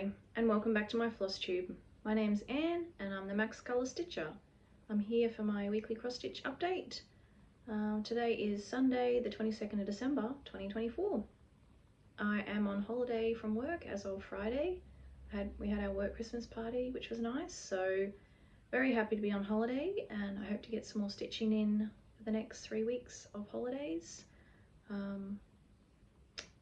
Hi, and welcome back to my Flosstube. My name's Anne and I'm the Max Colour Stitcher. I'm here for my weekly cross stitch update. Today is Sunday the 22nd of December 2024. I am on holiday from work as of Friday. We had our work Christmas party, which was nice, so very happy to be on holiday, and I hope to get some more stitching in for the next 3 weeks of holidays.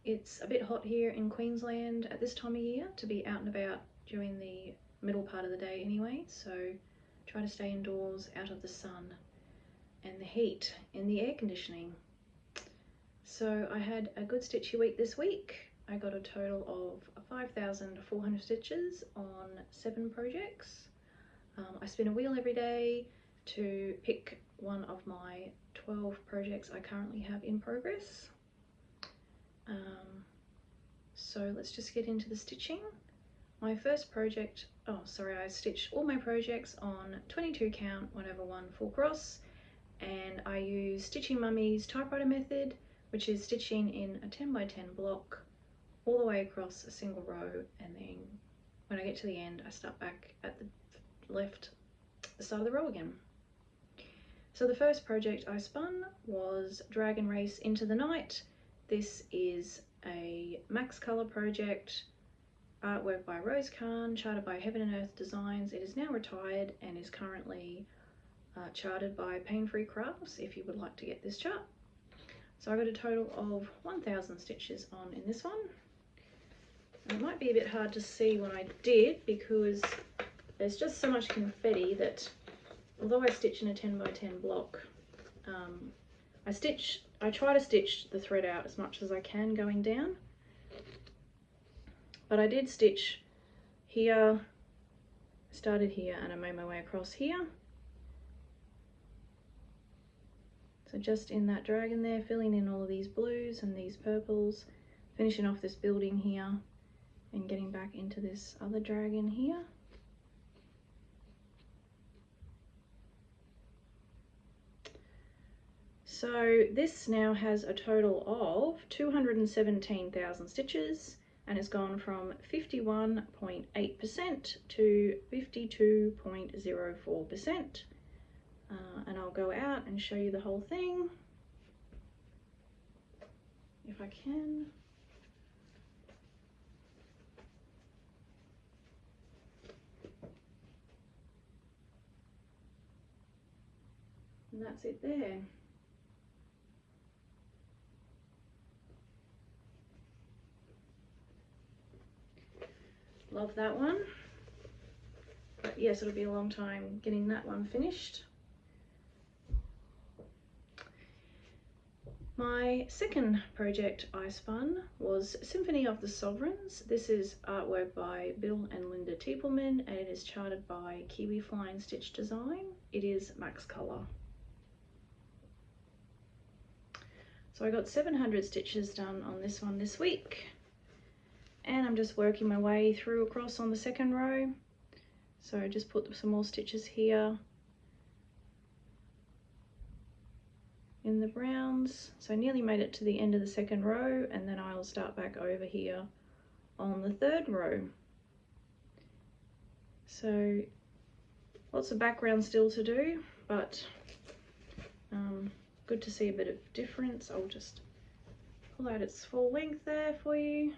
It's a bit hot here in Queensland at this time of year to be out and about during the middle part of the day anyway, so try to stay indoors out of the sun and the heat in the air conditioning. So I had a good stitchy week this week. I got a total of 5,400 stitches on 7 projects. I spin a wheel every day to pick one of my 12 projects I currently have in progress. So let's just get into the stitching. My first project, I stitched all my projects on 22 count 1/1 full cross, and I use Stitching Mummy's typewriter method, which is stitching in a 10 by 10 block all the way across a single row, and then when I get to the end I start back at the left side of the row again. So the first project I spun was Dragon Race Into the Night. This is a Max Colour project, artwork by Rose Khan, charted by Heaven and Earth Designs. It is now retired and is currently charted by Pain Free Crafts if you would like to get this chart. So I got a total of 1,000 stitches on in this one. And it might be a bit hard to see when I did because there's just so much confetti that although I stitch in a 10 by 10 block, I try to stitch the thread out as much as I can going down, but I did stitch here, started here, and I made my way across here. So just in that dragon there, filling in all of these blues and these purples, finishing off this building here and getting back into this other dragon here. So this now has a total of 217,000 stitches and it's gone from 51.8% to 52.04%. And I'll go out and show you the whole thing if I can. And that's it there. Love that one, but yes, it'll be a long time getting that one finished. My second project I spun was Symphony of the Sovereigns. This is artwork by Bill and Linda Tiepelman and it is charted by Kiwi Flying Stitch Design. It is Max Colour. So I got 700 stitches done on this one this week. And I'm just working my way through across on the second row. So I just put some more stitches here in the browns. So I nearly made it to the end of the second row, and then I'll start back over here on the third row. So lots of background still to do, but good to see a bit of difference. I'll just pull out its full length there for you.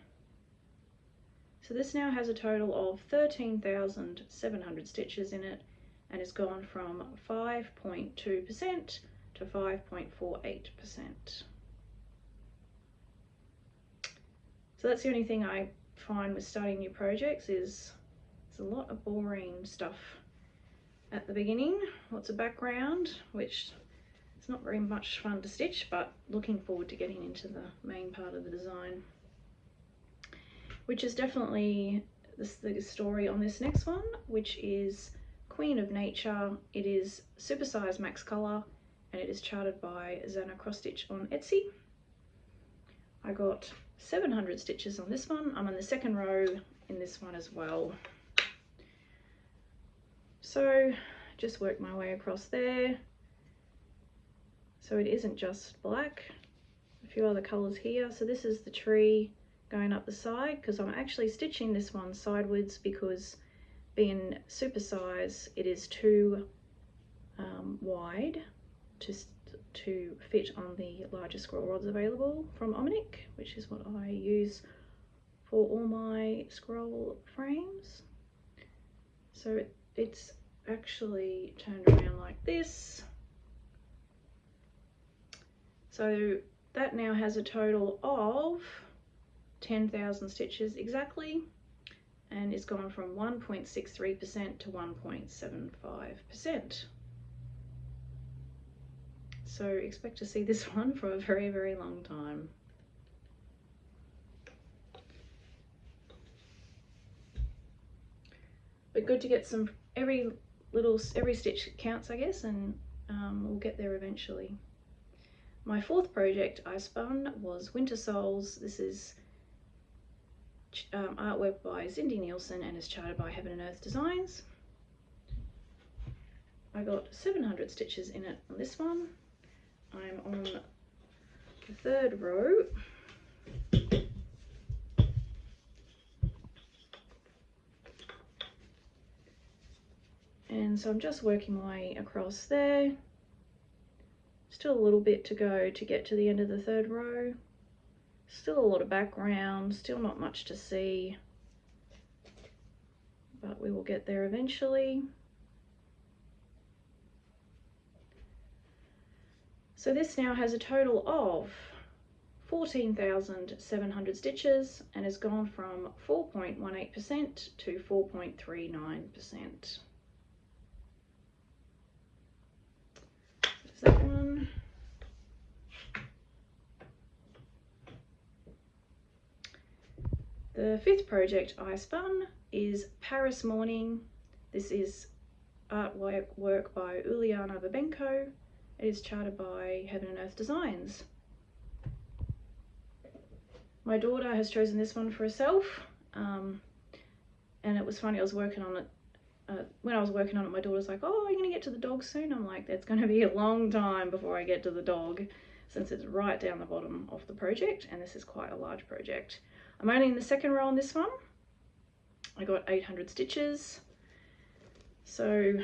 So this now has a total of 13,700 stitches in it and it's gone from 5.2% to 5.48%. So that's the only thing I find with starting new projects is it's a lot of boring stuff at the beginning, lots of background, which it's not very much fun to stitch, but looking forward to getting into the main part of the design, which is definitely the story on this next one, which is Queen of Nature. It is supersized Max Colour and it is charted by Zanna Cross Stitch on Etsy. I got 700 stitches on this one. I'm on the second row in this one as well. So just work my way across there. So it isn't just black, a few other colours here. So this is the tree going up the side, because I'm actually stitching this one sidewards because being super size, it is too wide to fit on the larger scroll rods available from Omnic, which is what I use for all my scroll frames. So it's actually turned around like this. So that now has a total of 10,000 stitches exactly, and it's gone from 1.63% to 1.75%. So expect to see this one for a very, very long time. But good to get some, every stitch counts, I guess, and we'll get there eventually. My fourth project I spun was Winter Souls. This is artwork by Zindy Nielsen and is charted by Heaven and Earth Designs. I got 700 stitches in it on this one. I'm on the third row. And so I'm just working my way across there. Still a little bit to go to get to the end of the third row. Still a lot of background, still not much to see, but we will get there eventually. So this now has a total of 14,700 stitches and has gone from 4.18% to 4.39%. There's that one. The fifth project I spun is Paris Morning. This is artwork by Uliana Babenko. It is charted by Heaven and Earth Designs. My daughter has chosen this one for herself, and it was funny, I was working on it. When I was working on it, my daughter's like, oh, are you going to get to the dog soon? I'm like, that's going to be a long time before I get to the dog, since it's right down the bottom of the project, and this is quite a large project. I'm only in the second row on this one. I got 800 stitches. So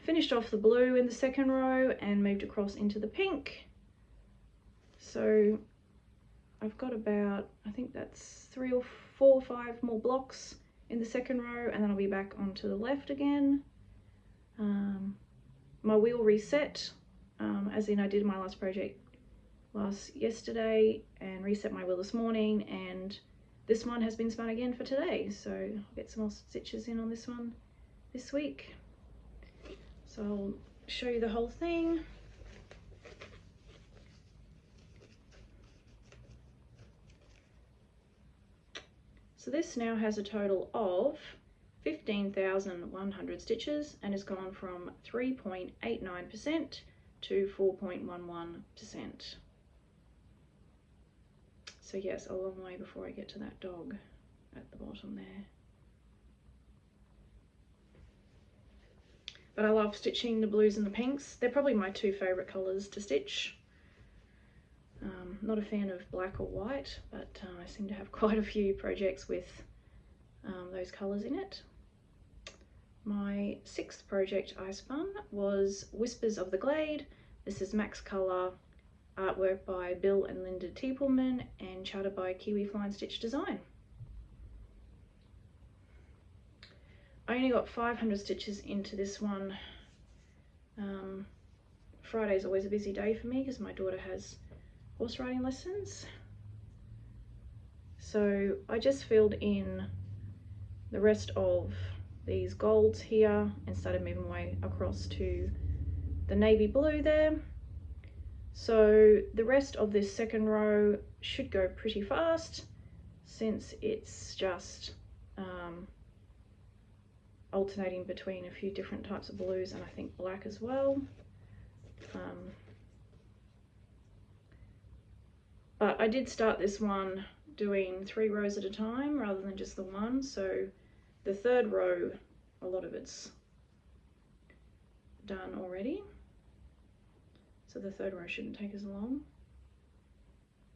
finished off the blue in the second row and moved across into the pink. So I've got about, I think that's 3 or 4 or 5 more blocks in the second row, and then I'll be back onto the left again. My wheel reset, as in I did my last project yesterday and reset my wheel this morning, and this one has been spun again for today, so I'll get some more stitches in on this one this week. So I'll show you the whole thing. So this now has a total of 15,100 stitches and has gone from 3.89% to 4.11%. So yes, a long way before I get to that dog at the bottom there. But I love stitching the blues and the pinks. They're probably my 2 favourite colours to stitch. Not a fan of black or white, but I seem to have quite a few projects with those colours in it. My 6th project I spun was Whispers of the Glade. This is Max Colour, artwork by Bill and Linda Tiepelman and charted by Kiwi Flying Stitch Design. I only got 500 stitches into this one. Friday's always a busy day for me because my daughter has horse riding lessons. So I just filled in the rest of these golds here and started moving my way across to the navy blue there. So the rest of this second row should go pretty fast since it's just alternating between a few different types of blues and I think black as well. But I did start this one doing 3 rows at a time rather than just the one, so the third row, a lot of it's done already. So the third row shouldn't take as long.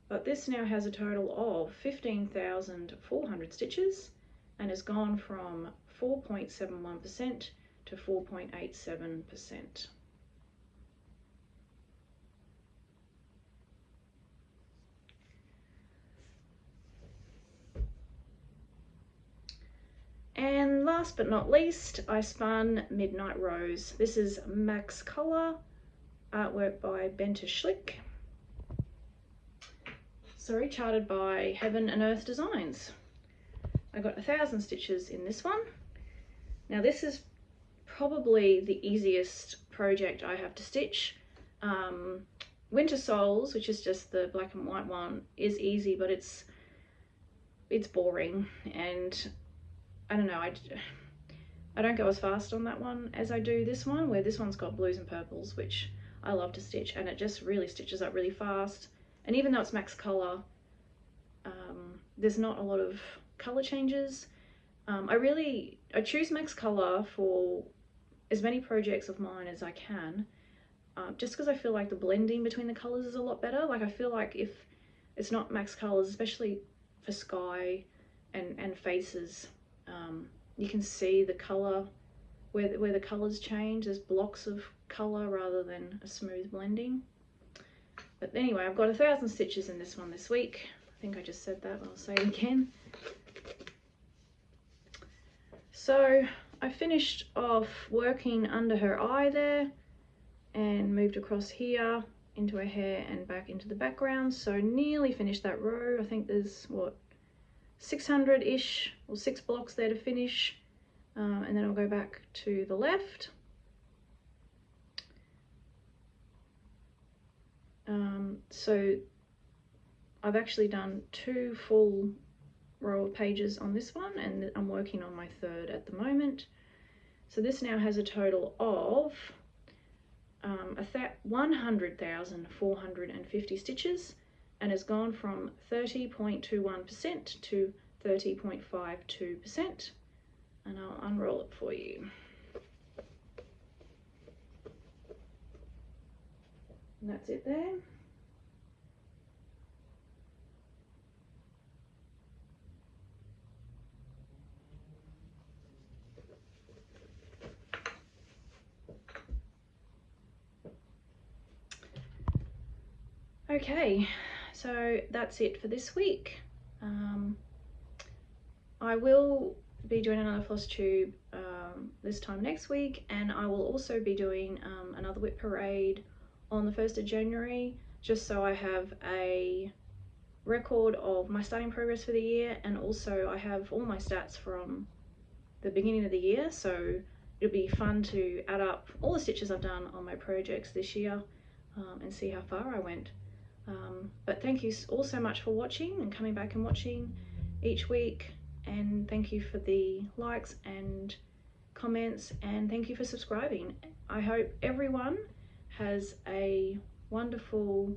but this now has a total of 15,400 stitches and has gone from 4.71% to 4.87%. And last but not least, I spun Midnight Rose. This is Max Color, artwork by Bente Schlick. Sorry, charted by Heaven and Earth Designs. I got 1,000 stitches in this one. Now this is probably the easiest project I have to stitch. Winter Souls, which is just the black and white one, is easy, but it's boring, and I don't know, I don't go as fast on that one as I do this one, where this one's got blues and purples, which I love to stitch, and it just really stitches up really fast. And even though it's Max Color, there's not a lot of color changes. I choose Max Color for as many projects of mine as I can, just because I feel like the blending between the colors is a lot better. Like, I feel like if it's not Max Colors, especially for sky and faces, you can see the color where the colors change. There's blocks of color rather than a smooth blending. But anyway, I've got 1,000 stitches in this one this week. I think I just said that, but I'll say it again. So I finished off working under her eye there and moved across here into her hair and back into the background. So nearly finished that row. I think there's, what, 600-ish or 6 blocks there to finish, and then I'll go back to the left. So I've actually done 2 full row of pages on this one, and I'm working on my 3rd at the moment. So this now has a total of 100,450 stitches and has gone from 30.21% to 30.52%, and I'll unroll it for you. And that's it there. Okay, so that's it for this week. I will be doing another Flosstube this time next week, and I will also be doing another whip parade on the 1st of January, just so I have a record of my starting progress for the year, and also I have all my stats from the beginning of the year, so it'll be fun to add up all the stitches I've done on my projects this year and see how far I went. But thank you all so much for watching and coming back and watching each week, and thank you for the likes and comments, and thank you for subscribing. I hope everyone has a wonderful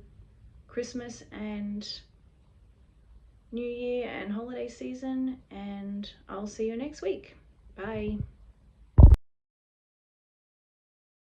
Christmas and New Year and holiday season, and I'll see you next week. Bye.